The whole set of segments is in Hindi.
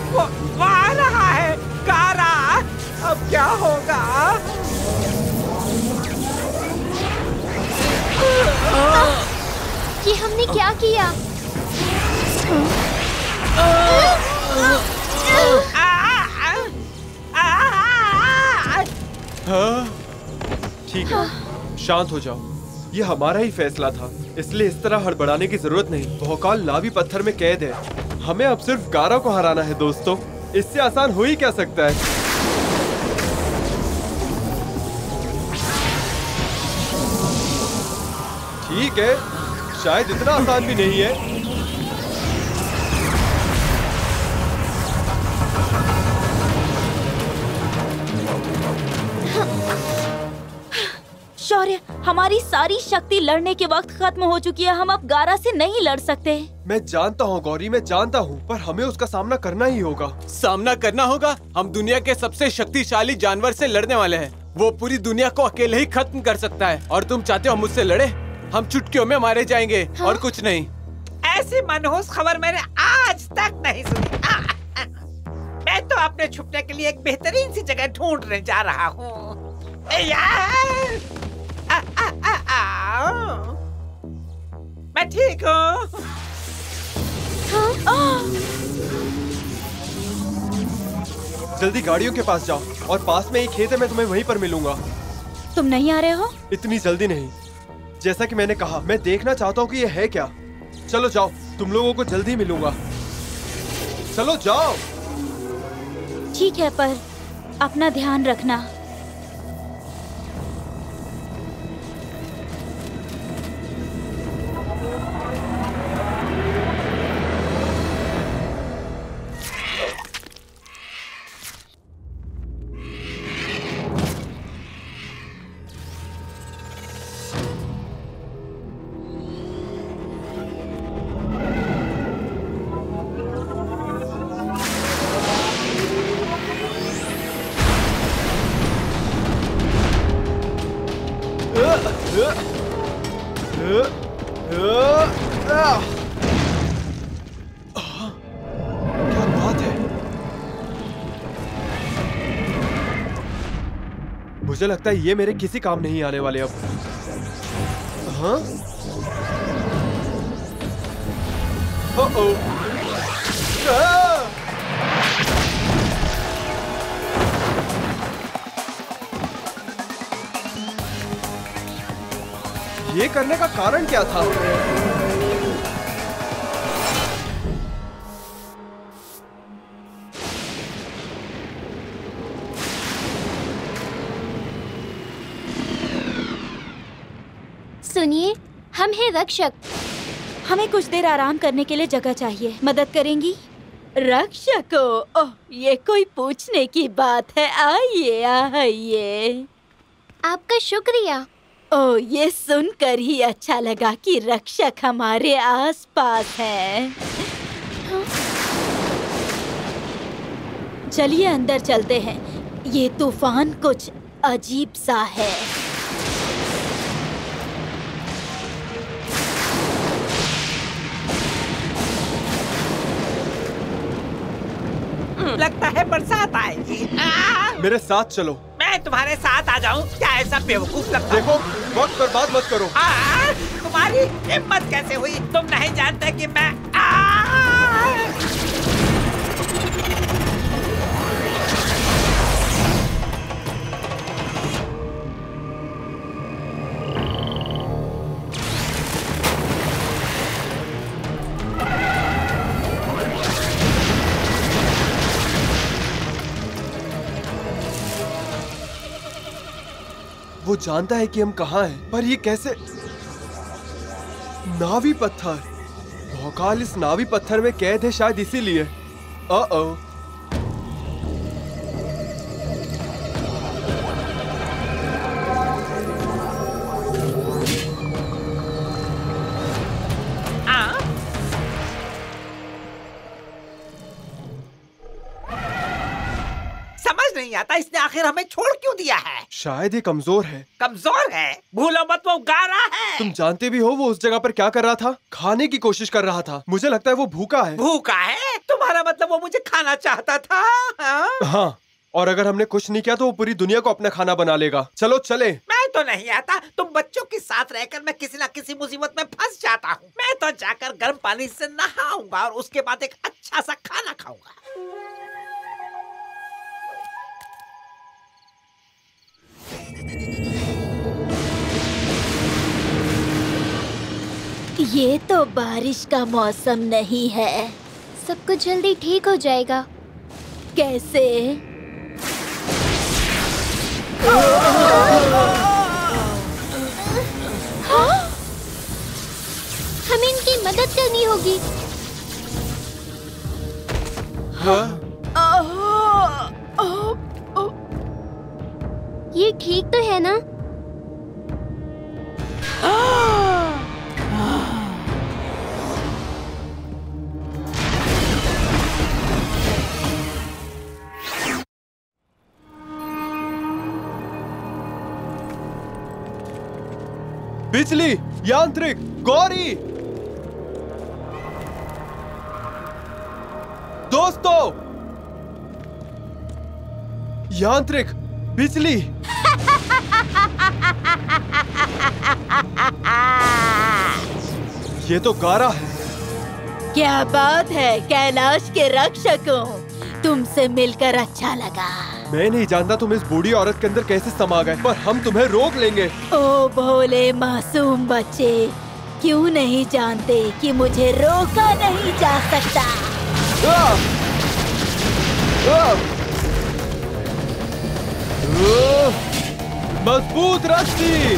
वो आ रहा है। कारा, अब क्या होगा? ये हमने क्या किया? हाँ, ठीक है, शांत हो जाओ। ये हमारा ही फैसला था, इसलिए इस तरह हड़बड़ाने की जरूरत नहीं। भौकाल नाभी पत्थर में कैद है। हमें अब सिर्फ गारा को हराना है दोस्तों। इससे आसान हो ही क्या सकता है? ठीक है, शायद इतना आसान भी नहीं है। शौर्य, हमारी सारी शक्ति लड़ने के वक्त खत्म हो चुकी है। हम अब गारा से नहीं लड़ सकते। मैं जानता हूँ गौरी, मैं जानता हूँ, पर हमें उसका सामना करना ही होगा। सामना करना होगा? हम दुनिया के सबसे शक्तिशाली जानवर से लड़ने वाले हैं। वो पूरी दुनिया को अकेले ही खत्म कर सकता है। और तुम चाहते हो हम मुझसे लड़े? हम चुटकियों में मारे जाएंगे। हाँ? और कुछ नहीं। ऐसी मनहूस खबर मैंने आज तक नहीं सुनी। मैं तो अपने छुपने के लिए एक बेहतरीन सी जगह ढूंढने जा रहा हूँ। मैं ठीक हूँ। जल्दी गाड़ियों के पास जाओ, और पास में एक खेत है, मैं तुम्हें वहीं पर मिलूंगा। तुम नहीं आ रहे हो? इतनी जल्दी नहीं। जैसा कि मैंने कहा, मैं देखना चाहता हूँ कि ये है क्या। चलो जाओ, तुम लोगों को जल्दी मिलूंगा। चलो जाओ। ठीक है, पर अपना ध्यान रखना। क्या बात है? मुझे लगता है ये मेरे किसी काम नहीं आने वाले अब। हाँ? ये करने का कारण क्या था? सुनिए, हम हैं रक्षक। हमें कुछ देर आराम करने के लिए जगह चाहिए। मदद करेंगी? रक्षको, ओह, ये कोई पूछने की बात है। आइए आइए। आपका शुक्रिया। ओह, ये सुनकर ही अच्छा लगा कि रक्षक हमारे आसपास है। चलिए अंदर चलते हैं। ये तूफान कुछ अजीब सा है। लगता है बरसात आएगी। मेरे साथ चलो। मैं तुम्हारे साथ आ जाऊं? क्या ऐसा बेवकूफ लगता है? देखो, वक्त बर्बाद मत करो। तुम्हारी हिम्मत कैसे हुई? तुम नहीं जानते कि मैं वो जानता है कि हम कहाँ हैं, पर ये कैसे? नावी पत्थर। भौकाल इस नावी पत्थर में कैद है, शायद इसीलिए। ओ नहीं आता इसने आखिर हमें छोड़ क्यों दिया है? शायद ये कमजोर है। कमजोर है? भूलो मत वो गारा है। तुम जानते भी हो वो उस जगह पर क्या कर रहा था? खाने की कोशिश कर रहा था। मुझे लगता है वो भूखा है। भूखा है? तुम्हारा मतलब वो मुझे खाना चाहता था? हाँ, और अगर हमने कुछ नहीं किया तो वो पूरी दुनिया को अपना खाना बना लेगा। चलो चले। मैं तो नहीं आता। तुम बच्चों के साथ रहकर मैं किसी न किसी मुसीबत में फंस जाता हूँ। मैं तो जाकर गर्म पानी से नहाऊंगा और उसके बाद एक अच्छा सा खाना खाऊंगा। ये तो बारिश का मौसम नहीं है। सब कुछ जल्दी ठीक हो जाएगा। कैसे? हमें इनकी मदद करनी होगी। ये ठीक तो है ना? बिजली, यांत्रिक, गौरी, दोस्तों, यांत्रिक, बिजली। ये तो गारा है। क्या बात है कैलाश के रक्षकों, तुमसे मिलकर अच्छा लगा। मैं नहीं जानता तुम इस बूढ़ी औरत के अंदर कैसे समा गए, पर हम तुम्हें रोक लेंगे। ओ भोले मासूम बच्चे, क्यों नहीं जानते कि मुझे रोका नहीं जा सकता। मजबूत रस्सी।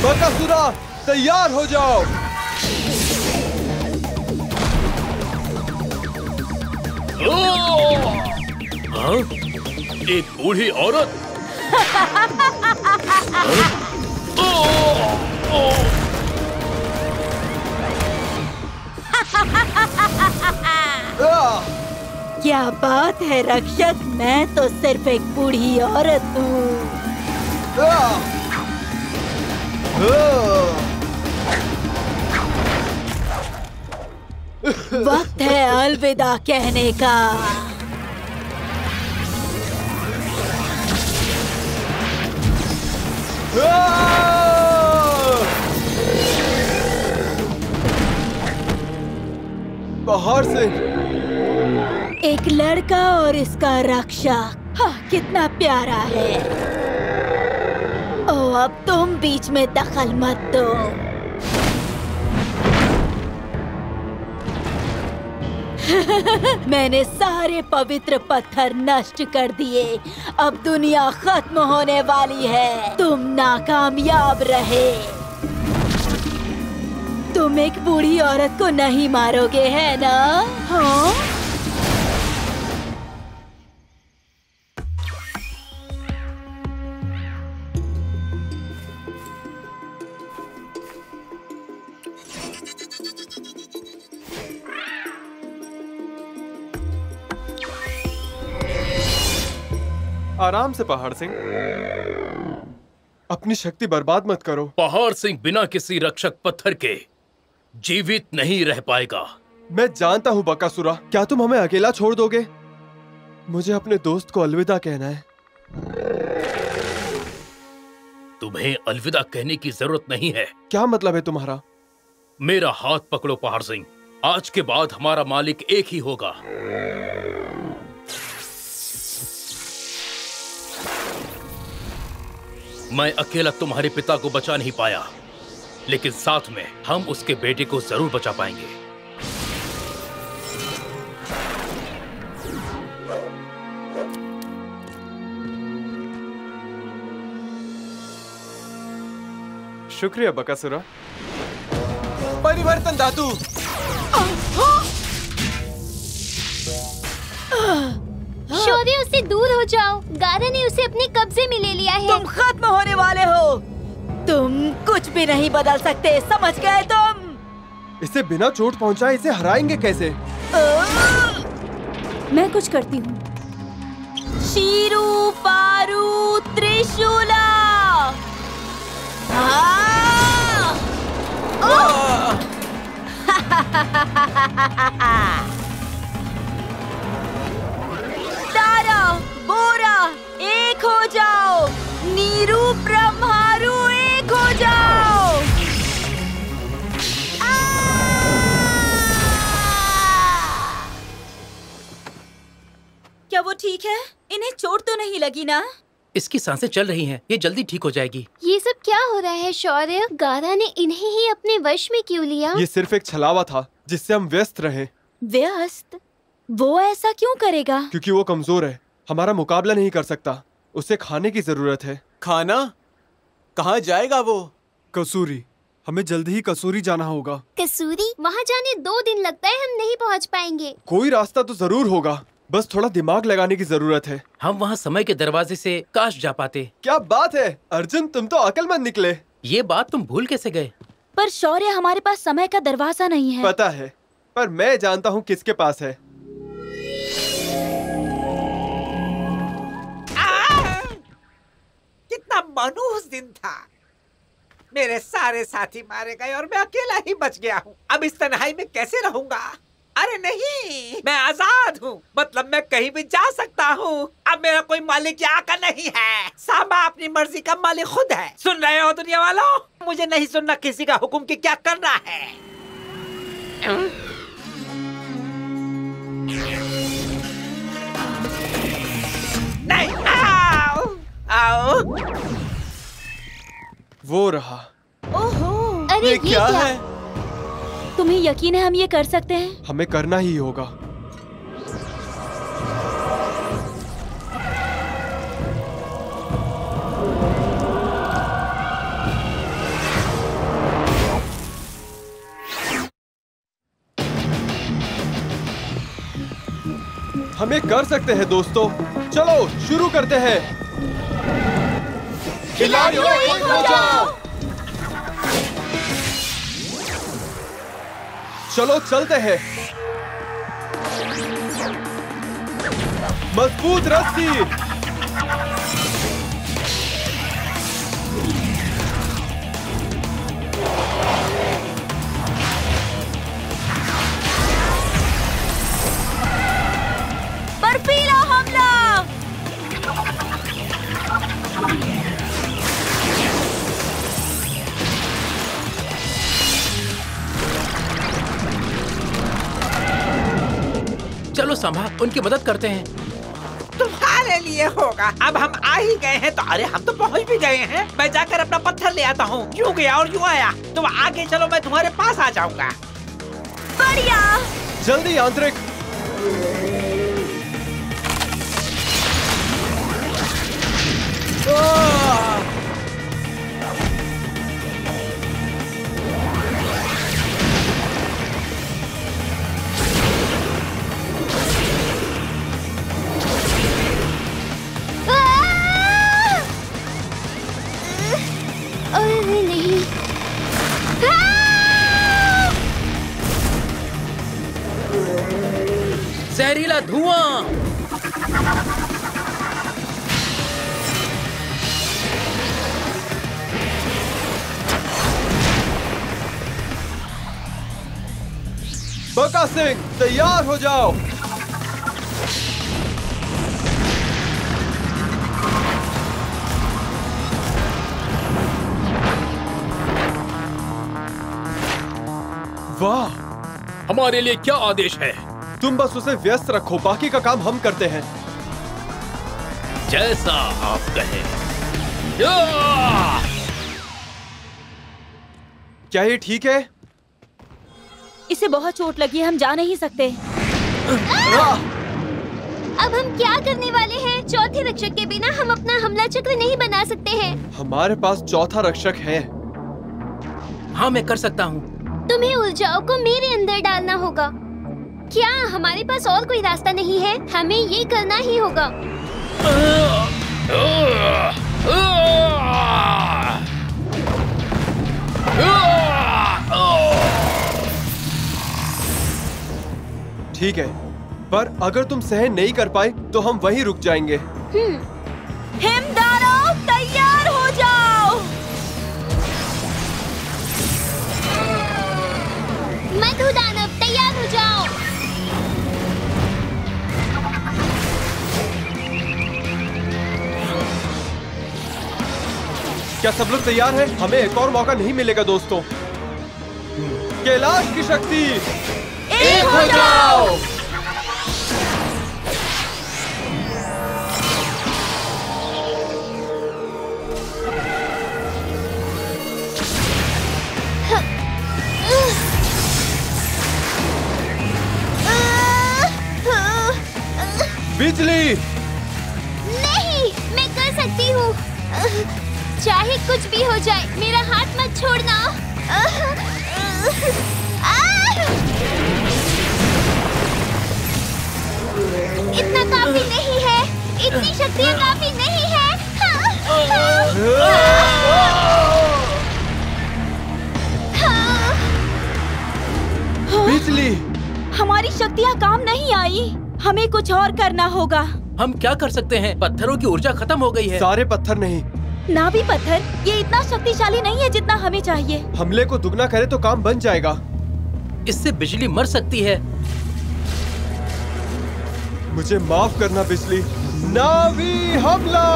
बकासुरा, तैयार हो जाओ। हाँ? एक बूढ़ी औरत। क्या बात है रक्षक, मैं तो सिर्फ एक बूढ़ी औरत हूँ। वक्त है अलविदा कहने का। बाहर से एक लड़का और इसका रक्षक, हाँ, कितना प्यारा है। ओ अब तुम बीच में दखल मत दो। मैंने सारे पवित्र पत्थर नष्ट कर दिए। अब दुनिया खत्म होने वाली है। तुम नाकामयाब रहे। तुम एक बूढ़ी औरत को नहीं मारोगे, है ना? हाँ? आराम से पहाड़ सिंह, अपनी शक्ति बर्बाद मत करो। पहाड़ सिंह बिना किसी रक्षक पत्थर के जीवित नहीं रह पाएगा। मैं जानता हूँ बकासुरा, क्या तुम हमें अकेला छोड़ दोगे? मुझे अपने दोस्त को अलविदा कहना है। तुम्हें अलविदा कहने की जरूरत नहीं है। क्या मतलब है तुम्हारा? मेरा हाथ पकड़ो पहाड़ सिंह, आज के बाद हमारा मालिक एक ही होगा। मैं अकेला तुम्हारे पिता को बचा नहीं पाया, लेकिन साथ में हम उसके बेटे को जरूर बचा पाएंगे। शुक्रिया बकासुरा। परिवर्तन धातु। शौर्य, उससे दूर हो जाओ। गारा ने उसे अपने कब्जे में ले लिया है। तुम खत्म होने वाले हो। तुम कुछ भी नहीं बदल सकते, समझ गए तुम? इसे बिना चोट पहुंचाए इसे हराएंगे कैसे? मैं कुछ करती हूँ। शीरू पारू त्रिशूला। तारा बोरा एक हो जाओ। नीरू ब्रह्मारू एक हो जाओ। क्या वो ठीक है? इन्हें चोट तो नहीं लगी ना? इसकी सांसें चल रही हैं। ये जल्दी ठीक हो जाएगी। ये सब क्या हो रहा है शौर्य? गारा ने इन्हें ही अपने वश में क्यों लिया? ये सिर्फ एक छलावा था जिससे हम व्यस्त रहे। व्यस्त? वो ऐसा क्यों करेगा? क्योंकि वो कमजोर है, हमारा मुकाबला नहीं कर सकता। उसे खाने की जरूरत है। खाना? कहाँ जाएगा वो? कसूरी, हमें जल्दी ही कसूरी जाना होगा। कसूरी? वहाँ जाने 2 दिन लगता है, हम नहीं पहुँच पाएंगे। कोई रास्ता तो जरूर होगा, बस थोड़ा दिमाग लगाने की जरूरत है। हम वहाँ समय के दरवाजे से काश जा पाते। क्या बात है अर्जुन, तुम तो अक्लमंद निकले। ये बात तुम भूल कैसे गए? पर शौर्य, हमारे पास समय का दरवाजा नहीं है। पता है, पर मैं जानता हूँ किसके पास है। कितना मनहूस दिन था। मेरे सारे साथी मारे गए और मैं अकेला ही बच गया हूँ। अब इस तन्हाई में कैसे रहूंगा? अरे नहीं, मैं आजाद हूँ। मतलब मैं कहीं भी जा सकता हूँ। अब मेरा कोई मालिक या आका नहीं है। सांबा अपनी मर्जी का मालिक खुद है। सुन रहे हो दुनिया वालों? मुझे नहीं सुनना किसी का हुक्म कि क्या करना है। नहीं, आओ, आओ। वो रहा। ओहो, अरे ये क्या है? तुम्हें यकीन है हम ये कर सकते हैं? हमें करना ही होगा। हमें कर सकते हैं दोस्तों। चलो शुरू करते हैं। खिलाड़ियों एक हो जाओ। चलो चलते हैं। मजबूत रस्सी। बर्फीला हमला। चलो सांभा, उनकी मदद करते हैं। तुम्हारे लिए होगा। अब हम आ ही गए हैं तो। अरे हम तो पहुंच भी गए हैं। मैं जाकर अपना पत्थर ले आता हूँ। क्यों गया और क्यों आया? तुम आगे चलो, मैं तुम्हारे पास आ जाऊंगा। बढ़िया। जल्दी आंतरिक। अरे नहीं। जहरीला धुआं। बका सिंह, तैयार हो जाओ। वाह, हमारे लिए क्या आदेश है? तुम बस उसे व्यस्त रखो, बाकी का काम हम करते हैं। जैसा आप कहें। या! क्या ये ठीक है? इसे बहुत चोट लगी है, हम जा नहीं सकते। अब हम क्या करने वाले हैं? चौथे रक्षक के बिना हम अपना हमला चक्र नहीं बना सकते हैं। हमारे पास चौथा रक्षक है। हाँ मैं कर सकता हूँ। तुम्हें ऊर्जाओं को मेरे अंदर डालना होगा। क्या हमारे पास और कोई रास्ता नहीं है? हमें ये करना ही होगा। ठीक है, पर अगर तुम सहन नहीं कर पाए तो हम वहीं रुक जाएंगे। हिमदारो तैयार हो जाओ। मधु दानव तैयार हो जाओ। क्या सब लोग तैयार हैं? हमें एक और मौका नहीं मिलेगा दोस्तों। कैलाश की शक्ति एक हो जाओ। बिजली। नहीं, मैं कर सकती हूँ। चाहे कुछ भी हो जाए, मेरा हाथ मत छोड़ना। इतना काफी नहीं है। इतनी शक्तियाँ काफी नहीं है। बिजली। हमारी शक्तियाँ काम नहीं आई। हमें कुछ और करना होगा। हम क्या कर सकते हैं? पत्थरों की ऊर्जा खत्म हो गई है। सारे पत्थर नहीं, ना भी पत्थर, ये इतना शक्तिशाली नहीं है जितना हमें चाहिए। हमले को दुगना करे तो काम बन जाएगा। इससे बिजली मर सकती है। मुझे माफ करना बिजली। नावी हमला।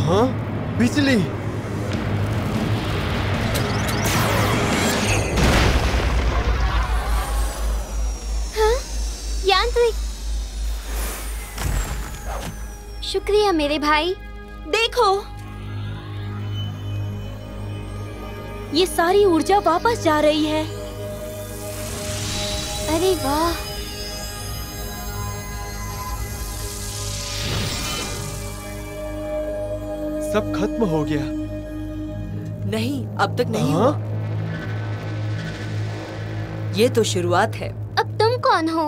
हाँ, बिजली। हाँ? यांत्रिक। शुक्रिया मेरे भाई। देखो, ये सारी ऊर्जा वापस जा रही है। अरे वाह। सब खत्म हो गया। नहीं, अब तक नहीं हाँ? हुआ। ये तो शुरुआत है। अब तुम कौन हो?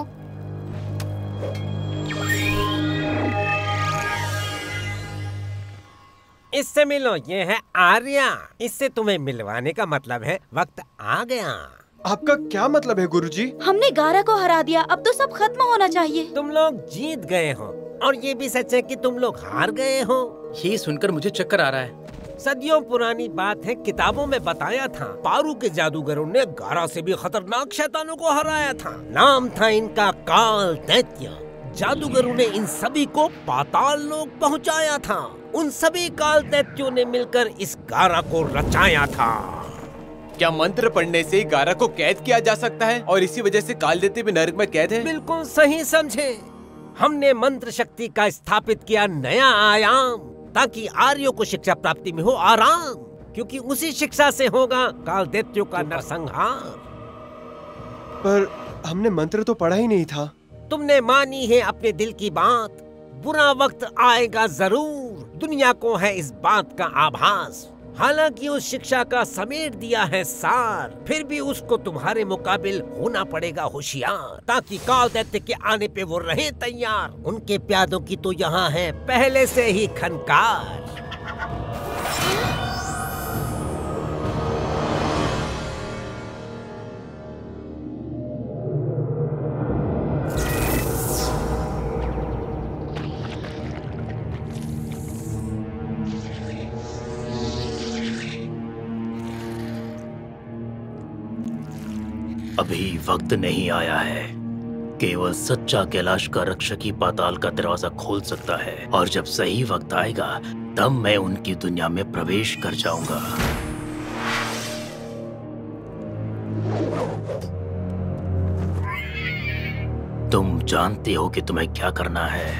इससे मिलो, ये है आर्या। इससे तुम्हें मिलवाने का मतलब है वक्त आ गया। आपका क्या मतलब है गुरुजी? हमने गारा को हरा दिया, अब तो सब खत्म होना चाहिए। तुम लोग जीत गए हो, और ये भी सच है कि तुम लोग हार गए हो। ये सुनकर मुझे चक्कर आ रहा है। सदियों पुरानी बात है, किताबों में बताया था, पारू के जादूगरों ने गारा से भी खतरनाक शैतानों को हराया था। नाम था इनका काल दैत्य। जादूगरों ने इन सभी को पाताल लोक पहुंचाया था। उन सभी काल दैत्यों ने मिलकर इस गारा को रचाया था। क्या मंत्र पढ़ने से गारा को कैद किया जा सकता है और इसी वजह से काल दैत्य भी नरक में कैद है? बिल्कुल सही समझे। हमने मंत्र शक्ति का स्थापित किया नया आयाम, ताकि आर्यों को शिक्षा प्राप्ति में हो आराम, क्योंकि उसी शिक्षा से होगा काल दैत्यों का नरसंहार। पर हमने मंत्र तो पढ़ा ही नहीं था। तुमने मानी है अपने दिल की बात। बुरा वक्त आएगा जरूर, दुनिया को है इस बात का आभास। हालांकि उस शिक्षा का समेट दिया है सार, फिर भी उसको तुम्हारे मुकाबिल होना पड़ेगा होशियार, ताकि काल दैत्य के आने पे वो रहे तैयार। उनके प्यादों की तो यहाँ है पहले से ही खनकार। अभी वक्त नहीं आया है। केवल सच्चा कैलाश का रक्षक ही पाताल का दरवाजा खोल सकता है, और जब सही वक्त आएगा तब मैं उनकी दुनिया में प्रवेश कर जाऊंगा। तुम जानते हो कि तुम्हें क्या करना है।